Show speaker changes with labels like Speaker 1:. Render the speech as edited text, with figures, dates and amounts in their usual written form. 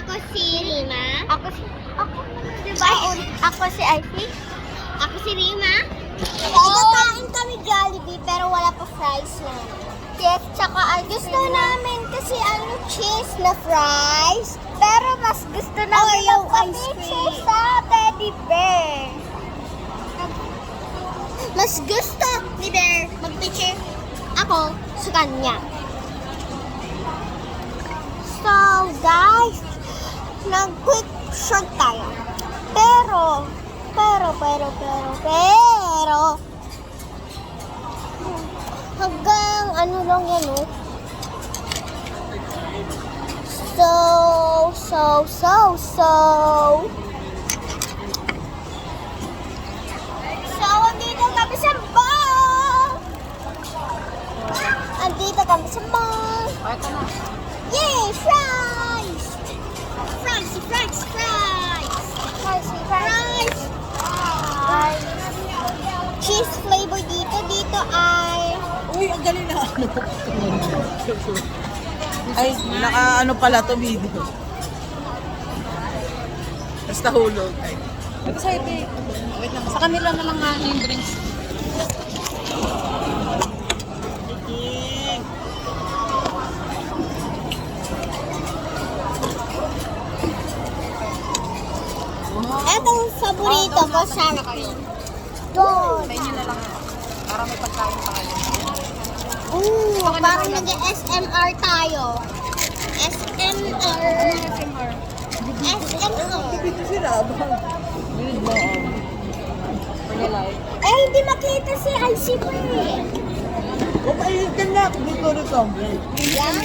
Speaker 1: Ako si Rima.
Speaker 2: Diba? Ako si Ivy.
Speaker 1: Ako si Rima.
Speaker 2: Kakain kami Jollibee pero wala pa fries na. Yes, tsaka gusto namin kasi cheese na fries. Pero mas gusto namin
Speaker 1: Oreo
Speaker 2: ng
Speaker 1: ice cream.
Speaker 2: picture sa teddy bear.
Speaker 1: Mas gusto ni Bear mag-picture ako sa kanya.
Speaker 2: So, guys, nag-quick shot tayo. Pero, hanggang ano lang yan, oh. So, andito kami sa mall! Andito kami sa mall! Yay! Fries!
Speaker 1: Fries!
Speaker 2: Fries! Cheese flavor dito. Dito ay...
Speaker 3: Uy, ang galing na ano. Ay, naka-ano pala to video. Basta hulog. Ito sa'yo, Tay. Wait lang. Sa kanila na lang nga yung drinks.
Speaker 2: Etong paborito ko, sour cream. Doon.
Speaker 3: Sa inyo na lang. Para may pagkain pa kayo.
Speaker 2: Parang nag-SMR tayo. SMR.
Speaker 3: Dito sila, abang. Yun ba,
Speaker 2: Eh, hindi makita si IC ko eh.
Speaker 3: O, pahinit ka na. Dito rin.
Speaker 2: Yan.